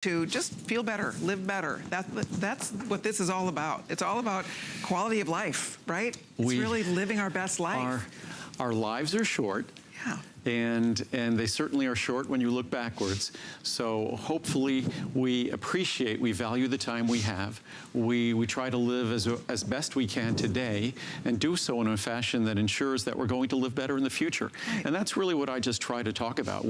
to just feel better, live better. That's what this is all about. It's all about quality of life, right? It's really living our best life. Our lives are short. Yeah. And they certainly are short when you look backwards. So hopefully we appreciate, we value the time we have. We try to live as best we can today and do so in a fashion that ensures that we're going to live better in the future. Right. And that's really what I just try to talk about.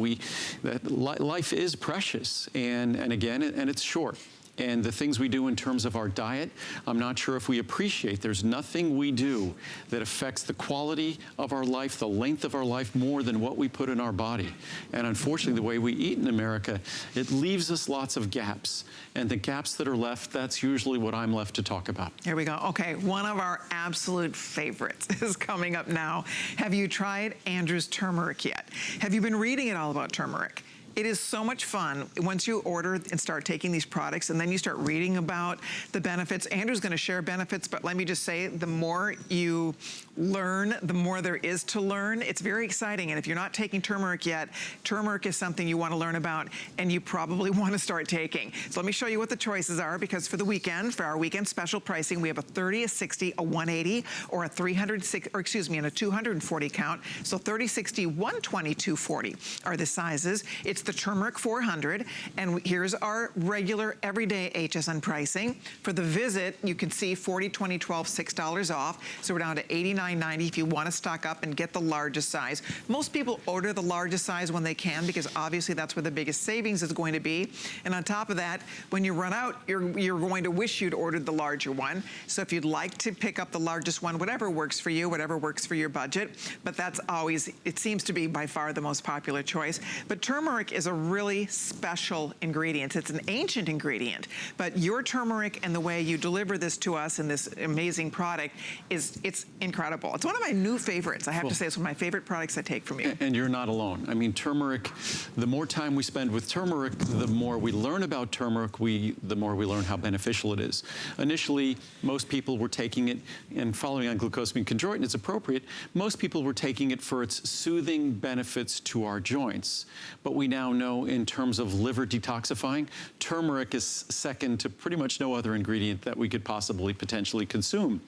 Life is precious and again, and it's short. And the things we do in terms of our diet, I'm not sure if we appreciate. There's nothing we do that affects the quality of our life, the length of our life, more than what we put in our body. And unfortunately, the way we eat in America, it leaves us lots of gaps. And the gaps that are left, that's usually what I'm left to talk about. Here we go. Okay, one of our absolute favorites is coming up now. Have you tried Andrew's turmeric yet? Have you been reading at all about turmeric? It is so much fun once you order and start taking these products and then you start reading about the benefits. Andrew's gonna share benefits, but let me just say, the more you learn, the more there is to learn. It's very exciting, and if you're not taking turmeric yet, turmeric is something you wanna learn about and you probably wanna start taking. So let me show you what the choices are, because for the weekend, for our weekend special pricing, we have a 30, a 60, a 180, or a 360, or excuse me, and a 240 count. So 30, 60, 120, 240 are the sizes. It's the Turmeric400, and here's our regular everyday HSN pricing. For the visit, you can see 40, 20, 12, $6 off. So we're down to $89.90 if you want to stock up and get the largest size. Most people order the largest size when they can, because obviously that's where the biggest savings is going to be. And on top of that, when you run out, you're going to wish you'd ordered the larger one. So if you'd like to pick up the largest one, whatever works for you, whatever works for your budget, but that's always, it seems to be by far the most popular choice. But turmeric is a really special ingredient. It's an ancient ingredient, but your turmeric and the way you deliver this to us in this amazing product it's incredible. It's one of my new favorites. I have to say, it's one of my favorite products I take from you. And you're not alone. I mean, turmeric, the more time we spend with turmeric, the more we learn about turmeric, the more we learn how beneficial it is. Initially, most people were taking it, and following on glucosamine chondroitin, it's appropriate, most people were taking it for its soothing benefits to our joints. But we now know in terms of liver detoxifying, turmeric is second to pretty much no other ingredient that we could possibly potentially consume.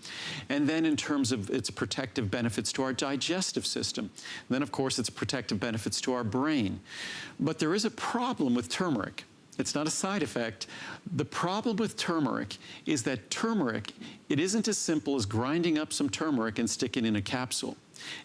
And then in terms of its protective benefits to our digestive system, then of course its protective benefits to our brain. But there is a problem with turmeric. It's not a side effect. The problem with turmeric is that turmeric, it isn't as simple as grinding up some turmeric and sticking it in a capsule.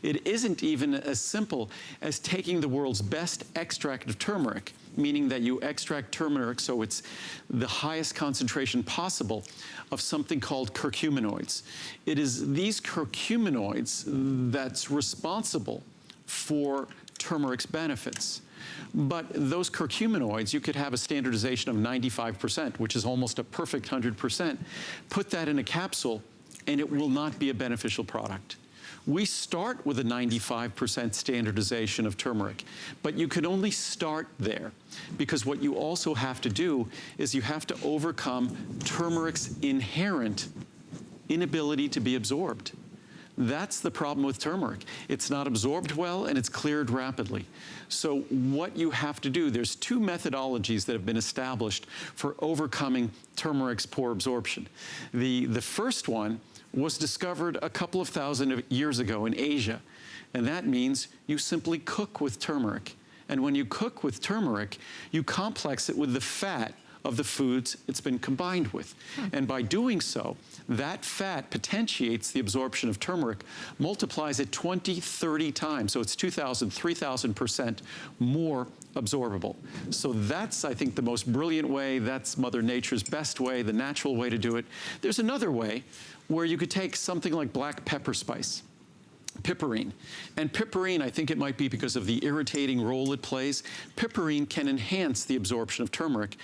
It isn't even as simple as taking the world's best extract of turmeric, meaning that you extract turmeric so it's the highest concentration possible of something called curcuminoids. It is these curcuminoids that's responsible for turmeric's benefits. But those curcuminoids, you could have a standardization of 95%, which is almost a perfect 100%. Put that in a capsule, and it will not be a beneficial product. We start with a 95% standardization of turmeric, but you can only start there, because what you also have to do is you have to overcome turmeric's inherent inability to be absorbed. That's the problem with turmeric. It's not absorbed well and it's cleared rapidly. So what you have to do, there's two methodologies that have been established for overcoming turmeric's poor absorption. The first one was discovered a couple of thousand years ago in Asia. And that means you simply cook with turmeric. And when you cook with turmeric, you complex it with the fat of the foods it's been combined with. And by doing so, that fat potentiates the absorption of turmeric, multiplies it 20, 30 times. So it's 2,000, 3,000% more absorbable. So that's, I think, the most brilliant way. That's Mother Nature's best way, the natural way to do it. There's another way where you could take something like black pepper spice, piperine. And piperine, I think it might be because of the irritating role it plays, piperine can enhance the absorption of turmeric.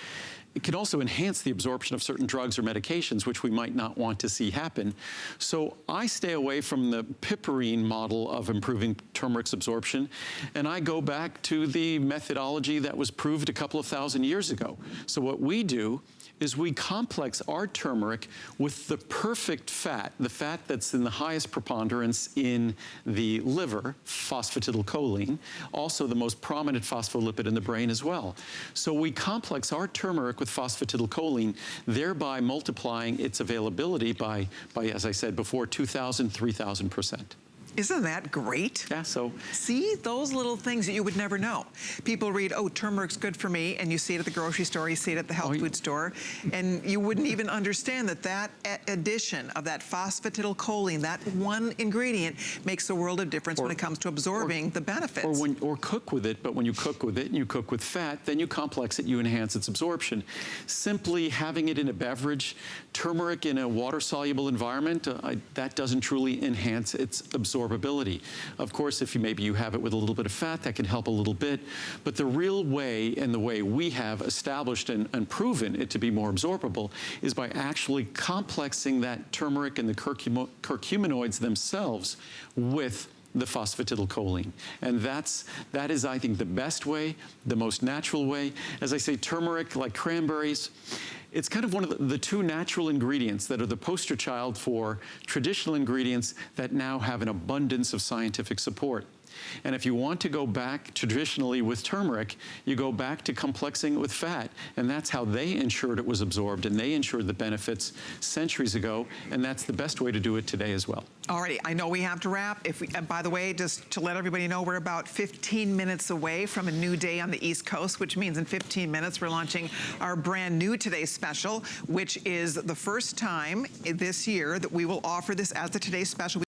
It can also enhance the absorption of certain drugs or medications, which we might not want to see happen. So I stay away from the piperine model of improving turmeric's absorption, and I go back to the methodology that was proved a couple of thousand years ago. So what we do is we complex our turmeric with the perfect fat, the fat that's in the highest preponderance in the liver, phosphatidylcholine, also the most prominent phospholipid in the brain as well. So we complex our turmeric with phosphatidylcholine, thereby multiplying its availability by as I said before, 2,000, 3,000%. Isn't that great? Yeah, so. See, those little things that you would never know. People read, oh, turmeric's good for me, and you see it at the grocery store, you see it at the health food store, and you wouldn't even understand that that addition of that phosphatidylcholine, that one ingredient, makes a world of difference when it comes to absorbing the benefits. Or cook with it, but when you cook with it and you cook with fat, then you complex it, you enhance its absorption. Simply having it in a beverage, turmeric in a water-soluble environment, that doesn't truly enhance its absorption. Of course, if maybe you have it with a little bit of fat, that can help a little bit. But the real way, and the way we have established and proven it to be more absorbable, is by actually complexing that turmeric and the curcuminoids themselves with the phosphatidylcholine. And that is, I think, the best way, the most natural way. As I say, turmeric, like cranberries, it's kind of one of the two natural ingredients that are the poster child for traditional ingredients that now have an abundance of scientific support. And if you want to go back traditionally with turmeric, you go back to complexing it with fat. And that's how they ensured it was absorbed, and they ensured the benefits centuries ago. And that's the best way to do it today as well. Alrighty, I know we have to wrap. By the way, just to let everybody know, we're about 15 minutes away from a new day on the East Coast, which means in 15 minutes we're launching our brand new Today Special, which is the first time this year that we will offer this as the Today Special.